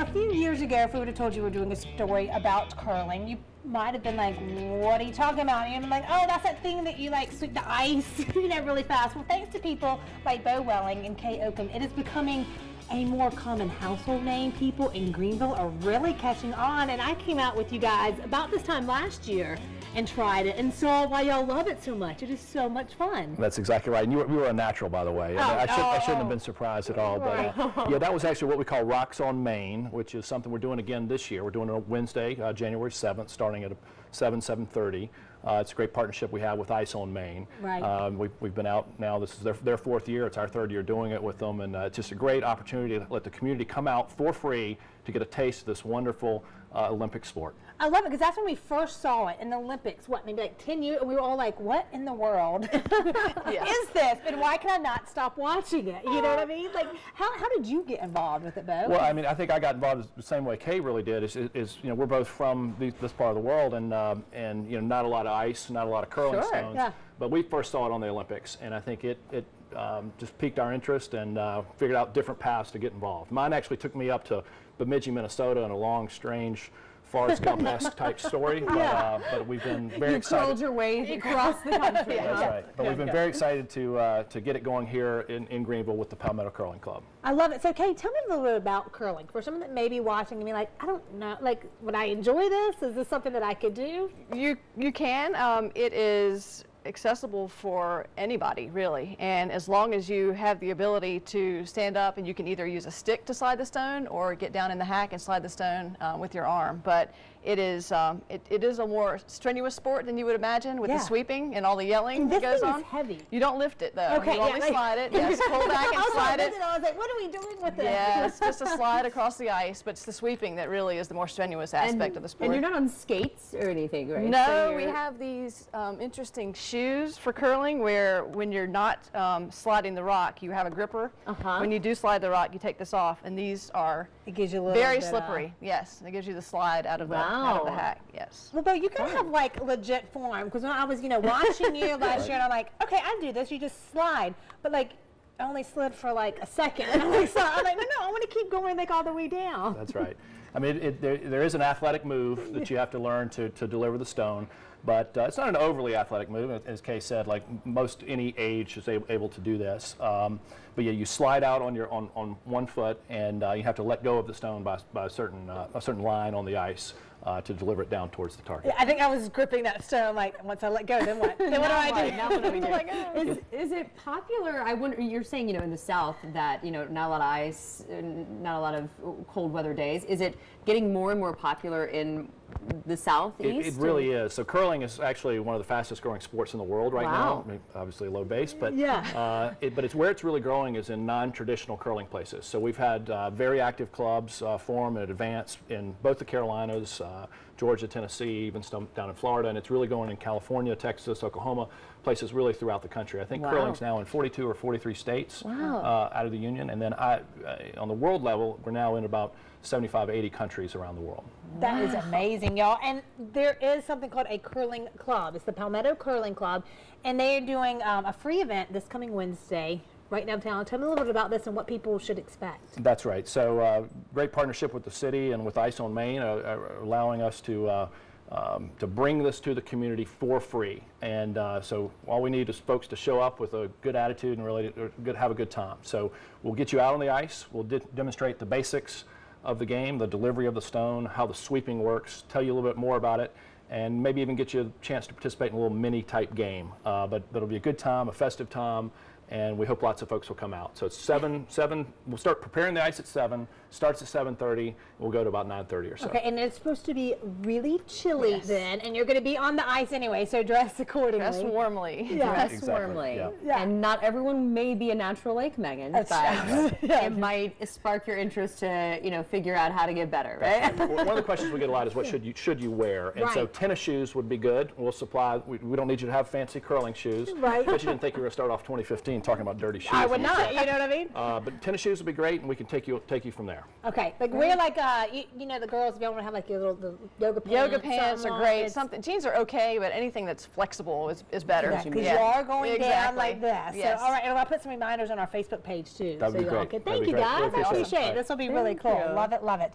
a few years ago, if we would have told you we were doing a story about curling, you might have been like, what are you talking about? And you'd been like, oh, that's that thing that you like sweep the ice, really fast. Well, thanks to people like Bo Welling and Kay Oakham, it is becoming a more common household name. People in Greenville are really catching on, and I came out with you guys about this time last year and tried it and saw why y'all love it so much. It is so much fun. That's exactly right. And you were a natural, by the way. I shouldn't have been surprised at all. But yeah, that was actually what we call Rocks on Main, which is something we're doing again this year. We're doing it on Wednesday, January 7th, starting at 7:30. It's a great partnership we have with Ice on Main. Right. We've been out now. This is their fourth year. It's our third year doing it with them, and it's just a great opportunity to let the community come out for free to get a taste of this wonderful Olympic sport. I love it because that's when we first saw it in the Olympics, what, maybe like 10 years, and we were all like, what in the world is this? And why can I not stop watching it? You know what I mean? Like, how did you get involved with it, Bo? Well, I mean, I think I got involved the same way Kay really did. Is we're both from this part of the world, and not a lot of ice, not a lot of curling stones. Yeah. But we first saw it on the Olympics, and I think it just piqued our interest and figured out different paths to get involved. Mine actually took me up to Bemidji, Minnesota, in a long, strange, Forrest Gump-esque type story, but we've been very excited. You crawled your way across the country. That's right. But we've been very excited to get it going here in Greenville with the Palmetto Curling Club. I love it. So, Kay, tell me a little bit about curling. For someone that may be watching and be like, I don't know, like, would I enjoy this? Is this something that I could do? You can. It is accessible for anybody, really, and as long as you have the ability to stand up, and you can either use a stick to slide the stone or get down in the hack and slide the stone with your arm. But it is it is a more strenuous sport than you would imagine, with the sweeping and all the yelling that goes on. This thing is heavy. You don't lift it though. Okay, you only slide it. Yes, pull back and slide it. I was like, what are we doing with this? Yeah, it's just a slide across the ice, but it's the sweeping that really is the more strenuous aspect of the sport. And you're not on skates or anything, right? No, so we have these interesting shoes for curling where when you're not sliding the rock, you have a gripper. When you do slide the rock, you take this off, and these are it gives you a little very slippery. Yes, it gives you the slide out of the hack. Yes. Well, Bo, you gotta have like legit form, because when I was watching you last year, and I'm like, okay, I do this. You just slide, but like I only slid for like a second. And I'm like, no, I want to keep going like all the way down. That's right. I mean, there is an athletic move that you have to learn to deliver the stone, but it's not an overly athletic move. As Kay said, like most any age is able to do this. But yeah, you slide out on one foot, and you have to let go of the stone by a certain line on the ice to deliver it down towards the target. Yeah, I think I was gripping that stone. Like, once I let go, then what? Then what do I do? Now what do we do? Is it popular? I wonder. You're saying in the South that not a lot of ice, not a lot of cold weather days. Is it getting more and more popular in the Southeast? It really is. So curling is actually one of the fastest growing sports in the world right now. I mean, obviously low base, but but it's where it's really growing is in non-traditional curling places. So we've had very active clubs form and advance in both the Carolinas, Georgia, Tennessee, even some down in Florida, and it's really going in California, Texas, Oklahoma, places really throughout the country. I think curling's now in 42 or 43 states out of the union, and then on the world level, we're now in about 75, 80 countries around the world. That is amazing, y'all. And there is something called a curling club. It's the Palmetto Curling Club, and they are doing a free event this coming Wednesday right downtown. Tell me a little bit about this and what people should expect. That's right. So great partnership with the city and with Ice on Main, allowing us to bring this to the community for free. And so all we need is folks to show up with a good attitude and really have a good time. So we'll get you out on the ice. We'll demonstrate the basics of the game, the delivery of the stone, how the sweeping works, tell you a little bit more about it, and maybe even get you a chance to participate in a little mini type game. But it'll be a good time, a festive time, and we hope lots of folks will come out. So it's 7, we'll start preparing the ice at 7, starts at 7:30, we'll go to about 9:30 or so. Okay, and it's supposed to be really chilly then, and you're going to be on the ice anyway, so dress accordingly. Dress warmly. Dress warmly. And not everyone may be a natural like Megan, but it might spark your interest to, figure out how to get better, right? One of the questions we get a lot is what should you wear? And so tennis shoes would be good. We'll supply, we don't need you to have fancy curling shoes. Right. But you didn't think you were going to start off 2015 talking about dirty shoes. I would not, you know what I mean? But tennis shoes would be great, and we can take you from there. Okay, like we're like, the girls, if you want to have like your little yoga pants. Yoga pants are great. Jeans are okay, but anything that's flexible is better. Because you are going down like this. Yes. So, all right, and I'll put some reminders on our Facebook page too. That'd be great. Thank you guys. I appreciate it. This will be really cool. Love it, love it.